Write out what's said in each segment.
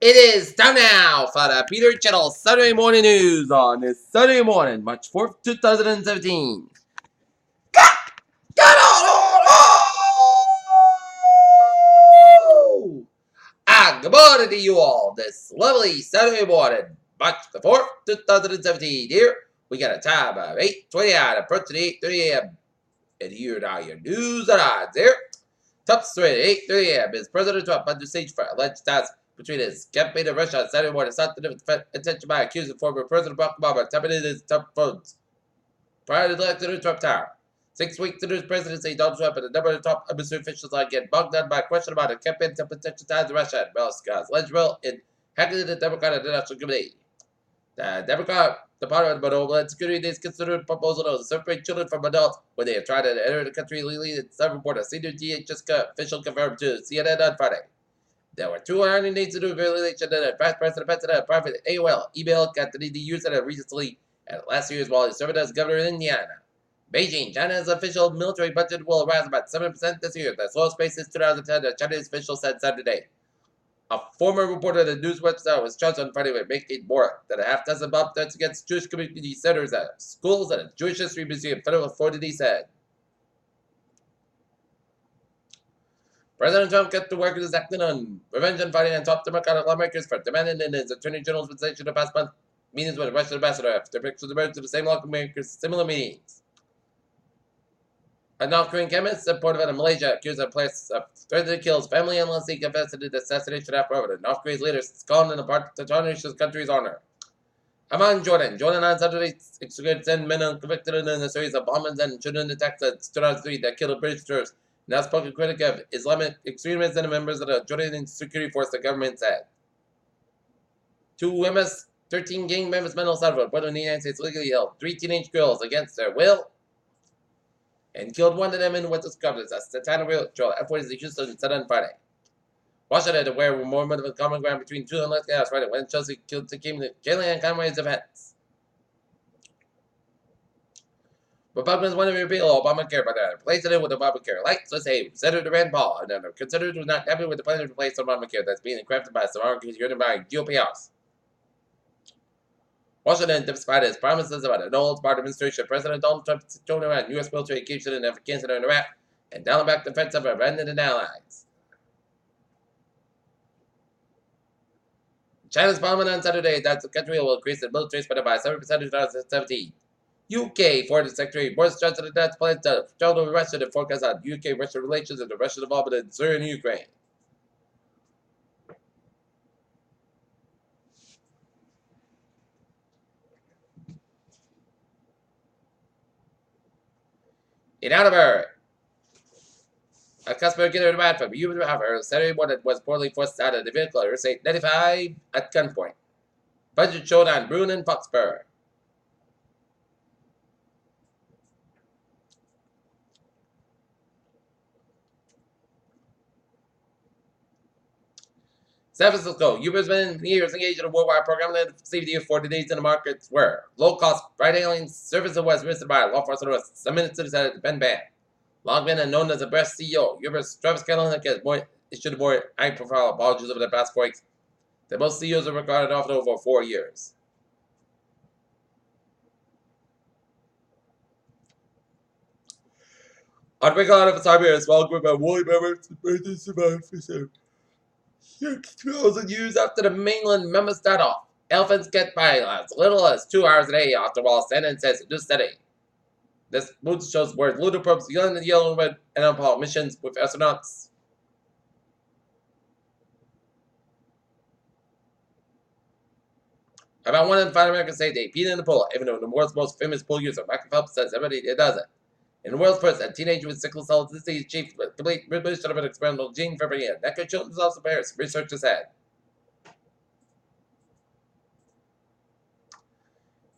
It is time now for the Peter Channel Saturday Morning News on this Saturday morning, March 4th, 2017. Get on! Good morning to you all this lovely Saturday morning, March the 4th, 2017. Here, we got a time of 8:20 out approaching 8:30 a.m. And here are your news and odds here. Top story at 8:30 a.m. is President Trump under siege for alleged ties between his campaign and Russia on Saturday morning, sought to defend attention by accusing former President Barack Obama of tapping into his Trump phones prior to the election of Trump Tower. 6 weeks into his presidency, Donald Trump and a number of top administrative officials are getting bogged down by a question about a campaign to potential ties to Russia and Moscow's alleged role in hacking the Democratic National Committee. The Democrat Department of Homeland Security is considered a proposal to separate children from adults when they are trying to enter the country illegally. Some report a senior DHS official confirmed to CNN on Friday. There were 200 days to do violation and Vice President Pence a private AOL email continued to use it recently and last year's while he served as governor in Indiana. Beijing, China's official military budget will rise about 7% this year, the slowest pace since 2010, the Chinese official said Saturday. A former reporter at the news website was charged on Friday with making more than a half dozen bomb threats against Jewish community centers at schools and a Jewish History Museum, federal authorities said. President Trump kept to work his acting on revenge and fighting on top Democratic lawmakers for demanding in his Attorney General's position of past month meetings with the Russian ambassador after pictures emerged to the same lawmakers similar meetings. A North Korean chemist reported in Malaysia accused of place of threatening to kill his family unless he confessed to the assassination after North Korea's leaders calling in a part to tarnish his country's honor. Among Jordan on Saturday executed 10 men convicted in a series of bombings and shooting attacks at 2003 that killed a British tourist. An outspoken critic of Islamic extremists and members of the Jordanian security force, the government said. 2 MS-13 gang members men El Salvador, born in the United States, legally held 3 teenage girls against their will and killed one of them in what discovered as the Santana Rail Patrol F-40s in Houston said on Friday. Washington had aware were more of a common ground between 2 and less chaos Friday when Chelsea killed Kellyanne Conway's events. Republicans want to repeal Obamacare, but they're replacing it with Obamacare Light. So say Senator Rand Paul, and then considered was not happy with the plan to replace Obamacare that's being crafted by some arguments by GOP House. Washington, despite his promises about a no-holds-barred administration, President Donald Trump told around U.S. military engagement in Afghanistan and Iraq and dialing back the threats of abandoned allies. China's bombing on Saturday that the country will increase its military spending by 7% in 2017. UK Foreign Secretary Boris Johnson announced plans to travel to Russia to focus on UK-Russia relations and the Russian involvement in Syria and Ukraine. In Alabama, a customer getting a ride from a human driver Saturday morning was poorly forced out of the vehicle at Interstate 95 at gunpoint. Budget showed on Bruin and Foxborough. San Francisco, Uber's been years engaged in a worldwide program that safety of 40 days in the markets where low-cost ride-hailing service was missed by law enforcement some minutes to decide to been banned. Long been and known as the best CEO, Uber's Travis Kalanick has issued more high-profile apologies over the past 4 weeks than most CEOs have regarded often over 4 years. On breaking out of a cyber, a small group of woolly members emergency officer 6,000 years after the mainland member start off. Elephants get by as little as 2 hours a day after while CNN says it is steady. This mood shows where lunar probes yelling and yellow red and Apollo missions with astronauts. About 1 in 5 Americans say they peed in the pool, even though the world's most famous pool user, Michael Phelps, says everybody does it. In the world's first, a teenager with sickle cell disease achieved complete revolution of an experimental gene therapy and that could children's also Paris, researchers said.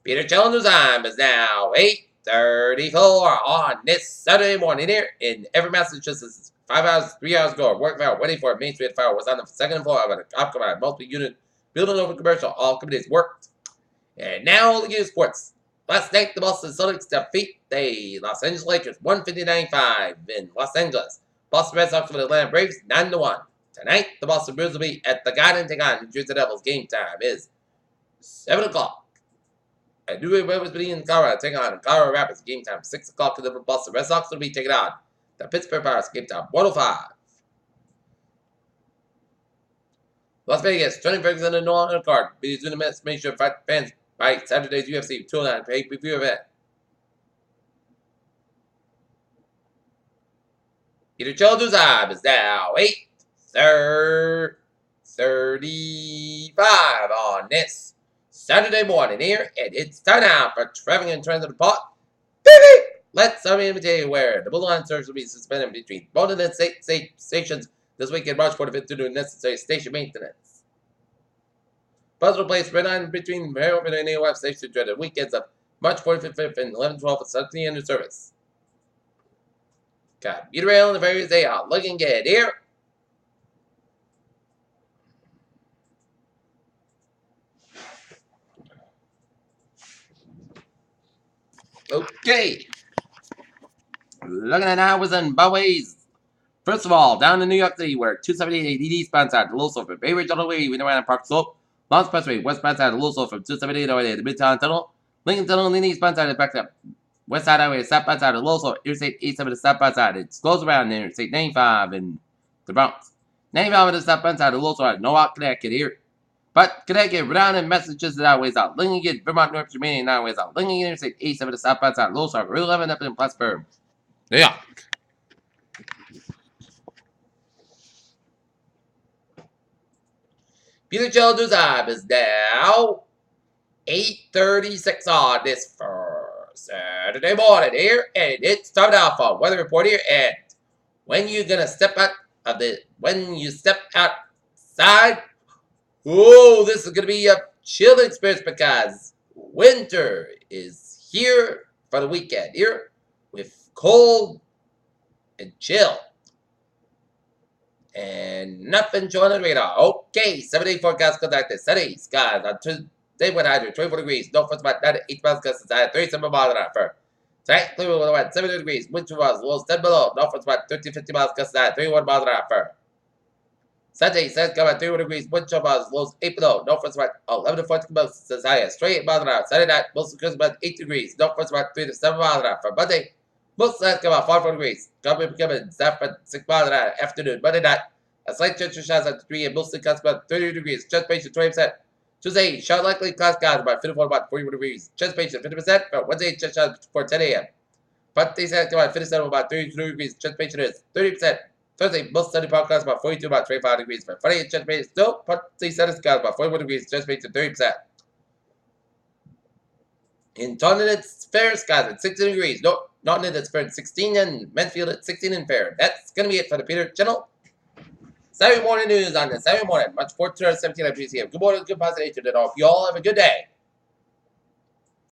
Peter Channel time is now 8:34 on this Saturday morning here in every Massachusetts. 5 hours, 3 hours ago, work fire waiting for a Main Street fire was on the second floor of an occupied multi-unit building over commercial. All committees worked. And now the news sports. Last night, the Boston Celtics defeat the Los Angeles Lakers 159-5 in Los Angeles. Boston Red Sox with the Atlanta Braves 9-1. Tonight, the Boston Bruins will be at the Garden take on the Jersey Devils. Game time is 7 o'clock. And New York Red Wings in Colorado take on Colorado Rapids. Game time 6 o'clock. The Boston Red Sox will be taking on the Pittsburgh Pirates. Game time 1:05. Las Vegas, Tony Ferguson and Nolan Card. Be doing the Mets. Make sure fans buy Saturday's UFC 209 pay-per-view event. Peter Childers' Eye is now 8:35 on this Saturday morning here, and it's time now for Traveling and Trends of the Pot. Baby! Let's tell you where the Blue Line service will be suspended between both of the stations this weekend, March 45th, to do necessary station maintenance. Bus will place red line between Maryland and AOF stations during the weekends of March 45th and 11/12 for Sunday end of service. Got Commuter Rail and the various day are looking good here. Okay. Looking at hours and byways. First of all, down in New York City, where 278 ADD spans out the Little Slope from Bay Ridge all the way, around Park Slope. Long Expressway, west spans out the Little Slope from 278 all the way to the Midtown Tunnel. Lincoln Tunnel and Lincoln spans out the back up. West Side Highway, south by side of Little Slope, Interstate 87 to south by side. It goes around there, Interstate 95 in the Bronx. 95 to south by side of Little Slope, Norwalk, Connecticut here. But Connecticut, Rhode Island, Massachusetts, ways out. Lincoln, Vermont, North Virginia, ways out. Lincoln, Interstate 87 to south by side, Little Slope, Route 11 up in Plattsburgh, New York. Peter Childers' Eye is now 8:36 on this Saturday morning here, and it's time now for weather report here. And when you're gonna step out of when you step outside, oh, this is gonna be a chilling experience because winter is here for the weekend here with cold and chill. And nothing showing on the radar. Okay, 7-day forecast conducted. Sunny skies on Tuesday with high 24 degrees. No front about 98 miles gusts at 37 miles an hour. Tonight, clear with a wind 70 degrees. Wind chill was lows 10 below. No front about 30 50 miles gusts at 31 miles an hour. Sunday, sun come at 31 degrees. Wind chill was lows 8 below. No front about 11 to 14 miles as high as 38 miles an hour. Saturday night, most of about 8 degrees. No front about 3 to 7 miles an hour. For Monday, most suns come out 44 degrees. Coming south at 6 miles an hour. Afternoon, Monday night. A slight chance of showers at 3 and mostly cuts about 30 degrees. Chest patient 20%. Tuesday, shower likely clouds about 54 about 41 degrees. Chest patient 50%. But Wednesday, chest showers for 10 a.m. Wednesday, Saturday, about 57 about 32 degrees. Chest patient is 30%. Thursday, most sunny part clouds about 42 about 25 degrees. But Friday, chest patient still partly sunny skies about 41 degrees. Chest patient 30%. In Taunton, it's fair skies at 16 degrees. No, Norton, it's fair at 16, and Medfield at 16 and fair. That's going to be it for the Peter Channel. Saturday morning news on the Saturday morning, March 4th, 2017 at 3 p.m. Good morning, good positive to all. You all have a good day.